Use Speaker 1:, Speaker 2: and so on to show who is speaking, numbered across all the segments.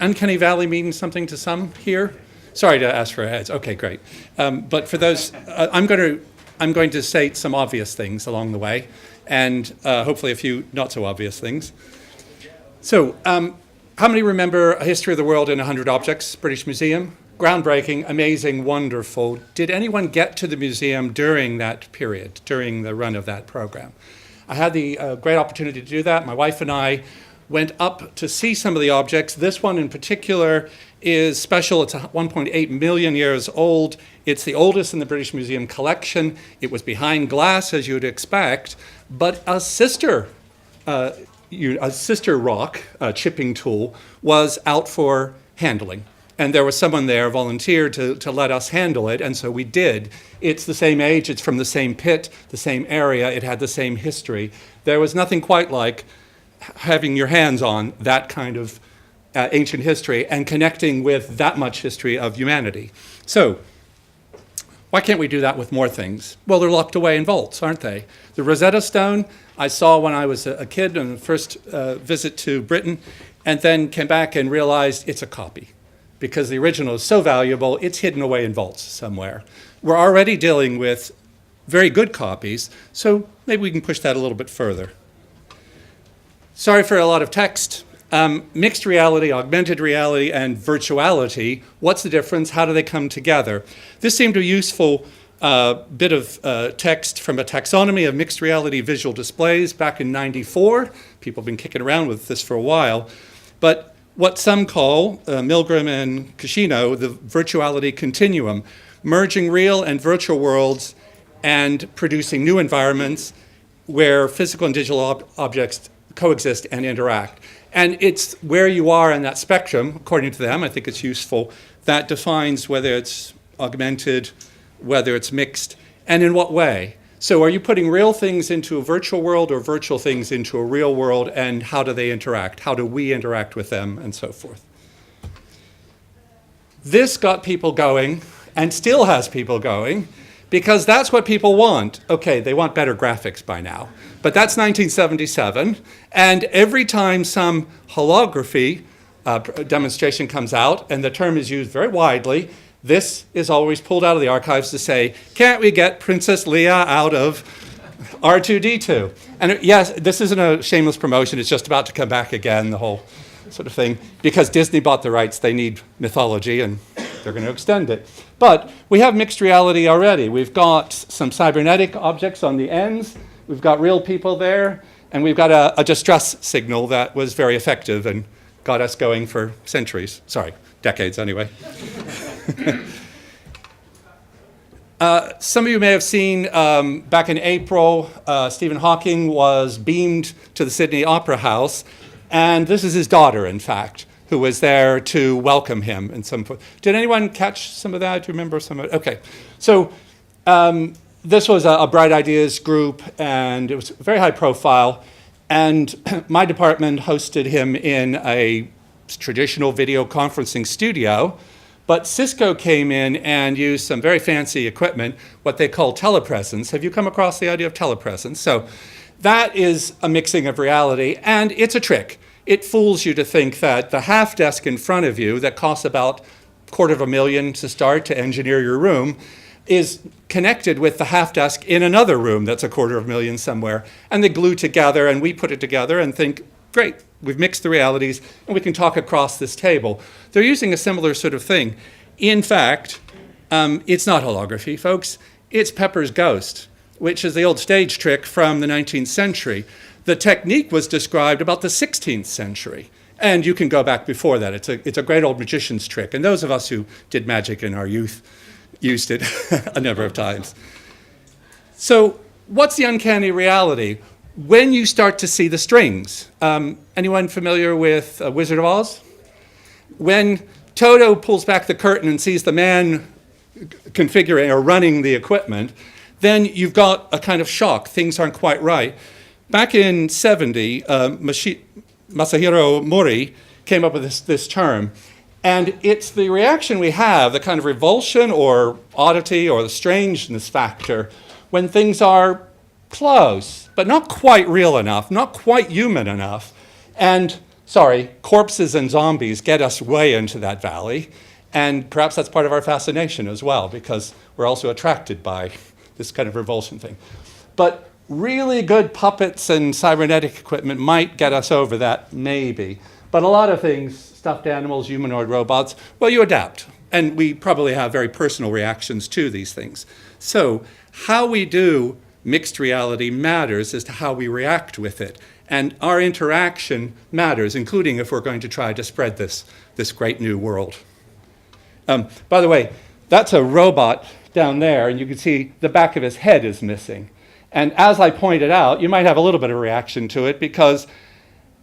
Speaker 1: uncanny valley mean something to some here? Sorry to ask for heads. Okay, great. But for those, I'm going to state some obvious things along the way, and hopefully a few not so obvious things. So, how many remember A History of the World in 100 Objects, British Museum? Groundbreaking, amazing, wonderful. Did anyone get to the museum during that period, during the run of that program? I had the great opportunity to do that. My wife and I went up to see some of the objects. This one in particular is special. It's 1.8 million years old. It's the oldest in the British Museum collection. It was behind glass, as you'd expect, but a sister rock, chipping tool, was out for handling. And there was someone there, volunteered to let us handle it, and so we did. It's the same age, it's from the same pit, the same area, it had the same history. There was nothing quite like having your hands on that kind of ancient history and connecting with that much history of humanity. So, why can't we do that with more things? Well, they're locked away in vaults, aren't they? The Rosetta Stone, I saw when I was a kid on the first visit to Britain, and then came back and realized it's a copy. Because the original is so valuable, it's hidden away in vaults somewhere. We're already dealing with very good copies, so maybe we can push that a little bit further. Sorry for a lot of text. Mixed reality, augmented reality, and virtuality. What's the difference? How do they come together? This seemed a useful bit of text from a taxonomy of mixed reality visual displays back in '94. People have been kicking around with this for a while. But what some call, Milgram and Kishino, the virtuality continuum, merging real and virtual worlds and producing new environments where physical and digital objects coexist and interact. And it's where you are in that spectrum, according to them, I think it's useful, that defines whether it's augmented, whether it's mixed, and in what way. So are you putting real things into a virtual world or virtual things into a real world, and how do they interact? How do we interact with them, and so forth? This got people going, and still has people going, because that's what people want. Okay, they want better graphics by now, but that's 1977, and every time some holography demonstration comes out, and the term is used very widely, this is always pulled out of the archives to say, can't we get Princess Leia out of R2-D2? And yes, this isn't a shameless promotion, it's just about to come back again, the whole sort of thing. Because Disney bought the rights, they need mythology, and they're going to extend it. But we have mixed reality already. We've got some cybernetic objects on the ends, we've got real people there, and we've got a distress signal that was very effective and got us going for centuries. Sorry, decades anyway. Some of you may have seen back in April, Stephen Hawking was beamed to the Sydney Opera House, and this is his daughter, in fact, who was there to welcome him. Did anyone catch some of that? Do you remember some of it? Okay, so this was a Bright Ideas group, and it was very high profile, and my department hosted him in a traditional video conferencing studio. But Cisco came in and used some very fancy equipment, what they call telepresence. Have you come across the idea of telepresence? So that is a mixing of reality, and it's a trick. It fools you to think that the half desk in front of you that costs about $250,000 to start to engineer your room is connected with the half desk in another room that's $250,000 somewhere. And they glue together, and we put it together and think, great, we've mixed the realities, and we can talk across this table. They're using a similar sort of thing. In fact, it's not holography, folks. It's Pepper's ghost, which is the old stage trick from the 19th century. The technique was described about the 16th century. And you can go back before that. It's a great old magician's trick. And those of us who did magic in our youth used it a number of times. So what's the uncanny reality? When you start to see the strings. Anyone familiar with Wizard of Oz? When Toto pulls back the curtain and sees the man configuring or running the equipment, then you've got a kind of shock. Things aren't quite right. Back in '70, Masahiro Mori came up with this term. And it's the reaction we have, the kind of revulsion or oddity or the strangeness factor, when things are close, but not quite real enough, not quite human enough. And sorry, corpses and zombies get us way into that valley. And perhaps that's part of our fascination as well, because we're also attracted by this kind of revulsion thing. But really good puppets and cybernetic equipment might get us over that, maybe. But a lot of things, stuffed animals, humanoid robots, well, you adapt. And we probably have very personal reactions to these things. So how we do mixed reality matters as to how we react with it. And our interaction matters, including if we're going to try to spread this great new world. By the way, that's a robot down there, and you can see the back of his head is missing. And as I pointed out, you might have a little bit of a reaction to it because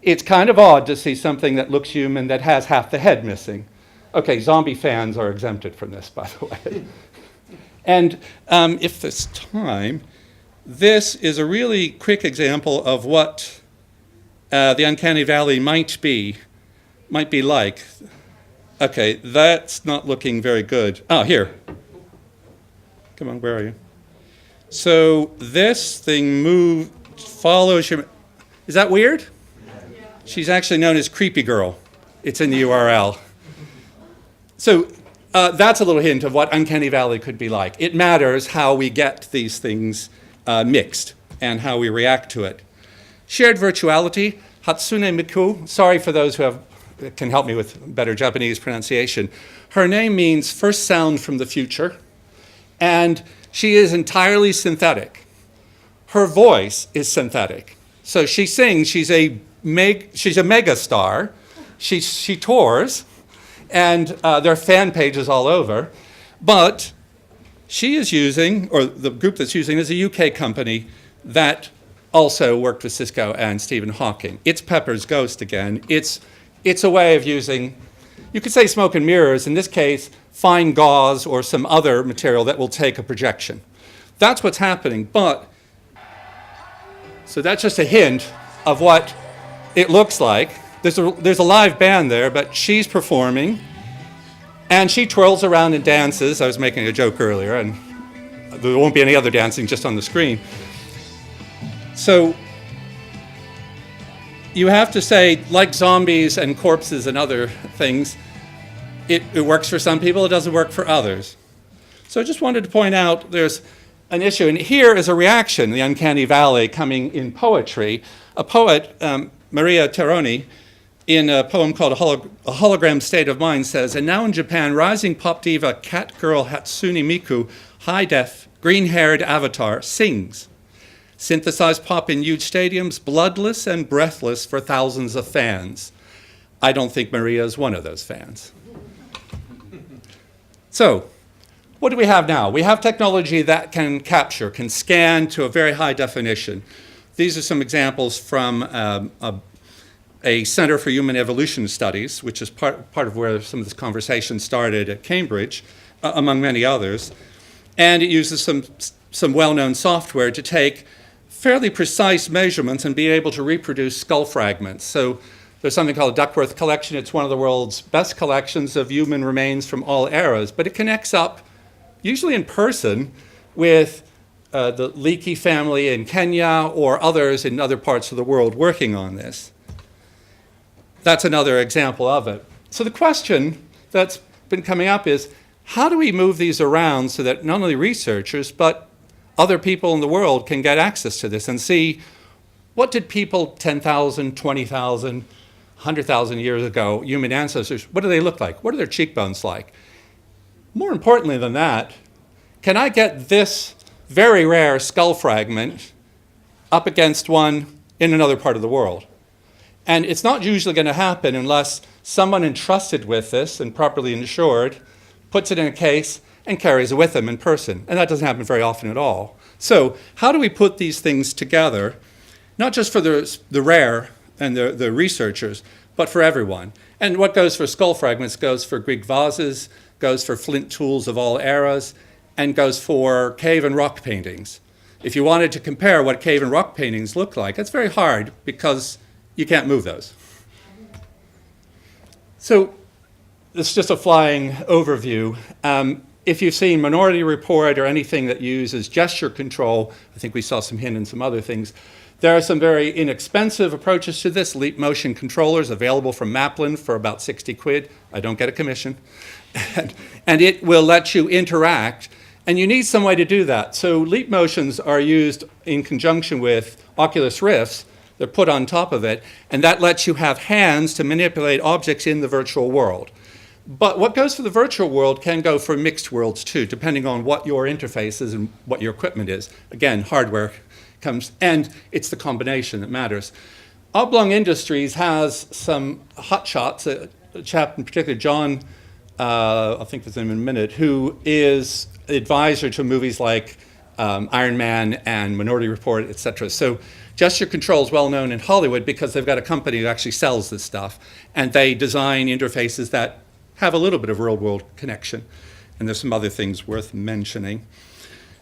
Speaker 1: it's kind of odd to see something that looks human that has half the head missing. Okay, zombie fans are exempted from this, by the way. And if there's time, this is a really quick example of what the uncanny valley might be like. Okay, that's not looking very good. Oh, here. Come on, where are you? So this thing follows your... Is that weird? Yeah. She's actually known as Creepy Girl. It's in the URL. So that's a little hint of what uncanny valley could be like. It matters how we get these things mixed and how we react to it. Shared virtuality, Hatsune Miku. Sorry for those who can help me with better Japanese pronunciation. Her name means first sound from the future, and she is entirely synthetic. Her voice is synthetic. So she sings, she's a mega star. She tours, and there are fan pages all over, but she is using, or the group that's using is a UK company that also worked with Cisco and Stephen Hawking. It's Pepper's Ghost again. It's a way of using, you could say smoke and mirrors, in this case, fine gauze or some other material that will take a projection. That's what's happening, so that's just a hint of what it looks like. There's a live band there, but she's performing, and she twirls around and dances. I was making a joke earlier, and there won't be any other dancing just on the screen. So you have to say, like zombies and corpses and other things, it works for some people, it doesn't work for others. So I just wanted to point out there's an issue, and here is a reaction, the uncanny valley coming in poetry. A poet, Maria Teroni, in a poem called A Hologram State of Mind says, and now in Japan, rising pop diva cat girl Hatsune Miku, high-def, green-haired avatar, sings. Synthesized pop in huge stadiums, bloodless and breathless for thousands of fans. I don't think Maria is one of those fans. So, what do we have now? We have technology that can capture, can scan to a very high definition. These are some examples from a Center for Human Evolution Studies, which is part of where some of this conversation started at Cambridge, among many others. And it uses some well-known software to take fairly precise measurements and be able to reproduce skull fragments. So there's something called a Duckworth collection. It's one of the world's best collections of human remains from all eras, but it connects up, usually in person, with the Leakey family in Kenya or others in other parts of the world working on this. That's another example of it. So the question that's been coming up is, how do we move these around so that not only researchers, but other people in the world can get access to this and see what did people 10,000, 20,000, 100,000 years ago, human ancestors, what do they look like? What are their cheekbones like? More importantly than that, can I get this very rare skull fragment up against one in another part of the world? And it's not usually going to happen unless someone entrusted with this and properly insured puts it in a case and carries it with them in person. And that doesn't happen very often at all. So how do we put these things together, not just for the rare and the researchers, but for everyone? And what goes for skull fragments goes for Greek vases, goes for flint tools of all eras, and goes for cave and rock paintings. If you wanted to compare what cave and rock paintings look like, it's very hard because you can't move those. So this is just a flying overview. If you've seen Minority Report or anything that uses gesture control, I think we saw some hint in some other things, There are some very inexpensive approaches to this. Leap motion controllers available from Maplin for about 60 quid. I don't get a commission. And it will let you interact. And you need some way to do that. So leap motions are used in conjunction with Oculus Rifts. They're put on top of it. And that lets you have hands to manipulate objects in the virtual world. But what goes for the virtual world can go for mixed worlds too, depending on what your interface is and what your equipment is. Again, hardware comes, and it's the combination that matters. Oblong Industries has some hotshots, a chap in particular, John, I'll think of his name in a minute, who is advisor to movies like Iron Man and Minority Report, etc. So Gesture Control is well known in Hollywood because they've got a company that actually sells this stuff, and they design interfaces that have a little bit of real-world connection. And there's some other things worth mentioning.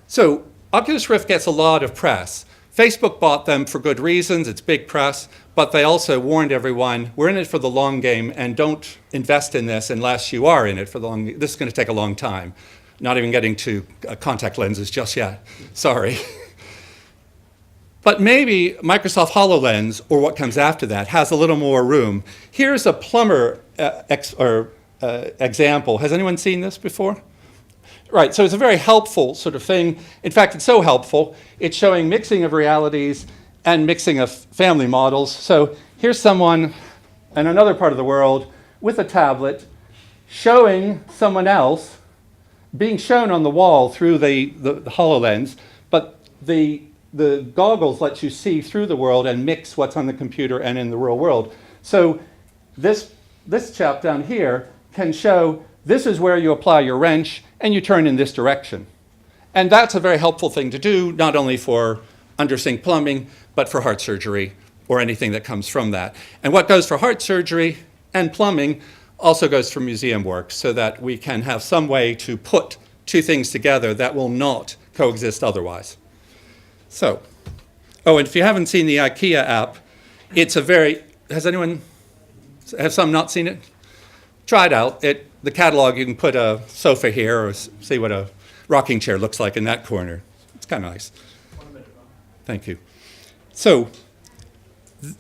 Speaker 1: So Oculus Rift gets a lot of press. Facebook bought them for good reasons. It's big press. But they also warned everyone, we're in it for the long game, and don't invest in this unless you are in it for the long game. This is going to take a long time. Not even getting to contact lenses just yet. Sorry. But maybe Microsoft HoloLens, or what comes after that, has a little more room. Here's a plumber example. Has anyone seen this before? Right, so it's a very helpful sort of thing. In fact, it's so helpful, it's showing mixing of realities and mixing of family models. So here's someone in another part of the world with a tablet showing someone else being shown on the wall through the HoloLens, but the goggles let you see through the world and mix what's on the computer and in the real world. So this chap down here can show this is where you apply your wrench and you turn in this direction. And that's a very helpful thing to do, not only for under-sink plumbing, but for heart surgery or anything that comes from that. And what goes for heart surgery and plumbing also goes for museum work, so that we can have some way to put two things together that will not coexist otherwise. So, oh, and if you haven't seen the IKEA app, it's a very, have some not seen it? Try it out. The catalog, you can put a sofa here or see what a rocking chair looks like in that corner. It's kind of nice. 1 minute, Ron. Thank you. So,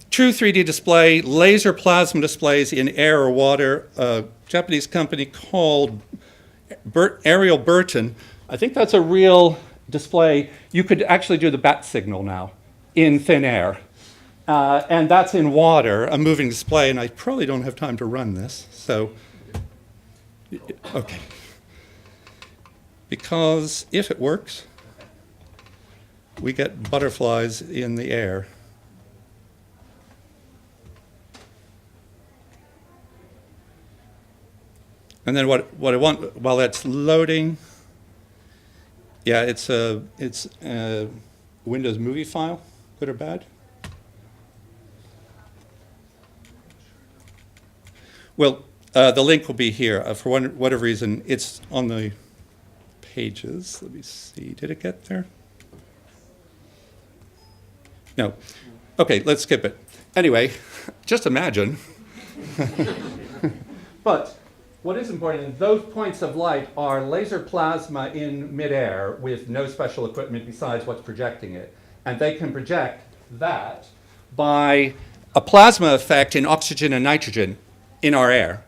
Speaker 1: true 3D display, laser plasma displays in air or water. A Japanese company called Ariel Burton. I think that's a real display. You could actually do the bat signal now in thin air. And that's in water, a moving display, and I probably don't have time to run this, so, okay. Because if it works, we get butterflies in the air. And then what I want, while that's loading, yeah, it's a Windows movie file, good or bad? Well, the link will be here. For whatever reason, it's on the pages. Let me see. Did it get there? No. Okay, let's skip it. Anyway, just imagine. But what is important is those points of light are laser plasma in midair with no special equipment besides what's projecting it. And they can project that by a plasma effect in oxygen and nitrogen in our air.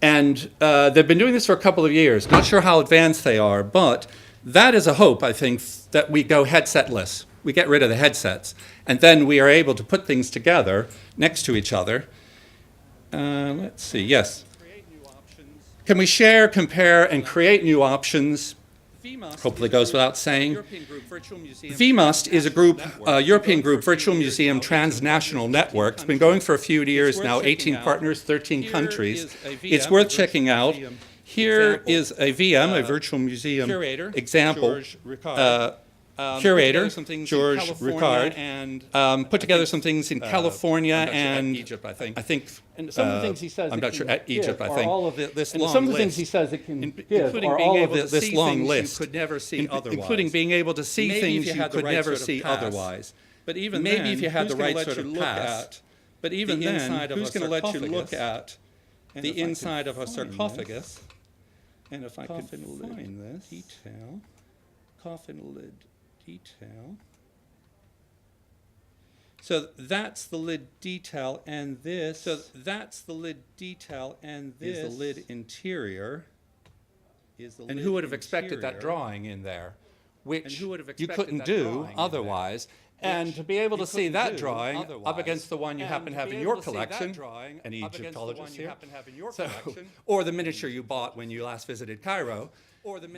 Speaker 1: And they've been doing this for a couple of years. Not sure how advanced they are, but that is a hope, I think, that we go headsetless. We get rid of the headsets. And then we are able to put things together next to each other. Let's see, yes. Can we share, compare, and create new options? Hopefully goes without saying. VMUST is a group, European group, virtual museum transnational network. It's been going for a few years now, 18 partners, 13 countries. It's worth checking out. Here is a VM, a virtual museum example. Curator, George Ricard, and put together some things in California and Egypt, I think. And some of the things he says, I'm not sure, at Egypt, I think. All of this long some of the things he says it can including being able to see things you could never see otherwise. Including being able to see things you could never see otherwise. But even then, maybe if you had the right sort of pass. But even then, who's going to let you look at the inside of a sarcophagus? And if I could find this detail, coffin lid detail. So that's the lid detail, and this. So that's the lid detail, and this is the lid interior. And who would have expected that drawing in there, which you couldn't do otherwise? And to be able to see that drawing up against the one you happen to have in your collection, any Egyptologists here, or the miniature you bought when you last visited Cairo,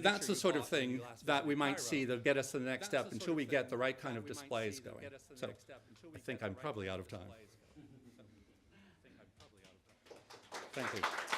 Speaker 1: that's the sort of thing that we might see that'll get us to the next step until we get the right kind of displays going. So I think I'm probably out of time. Thank you.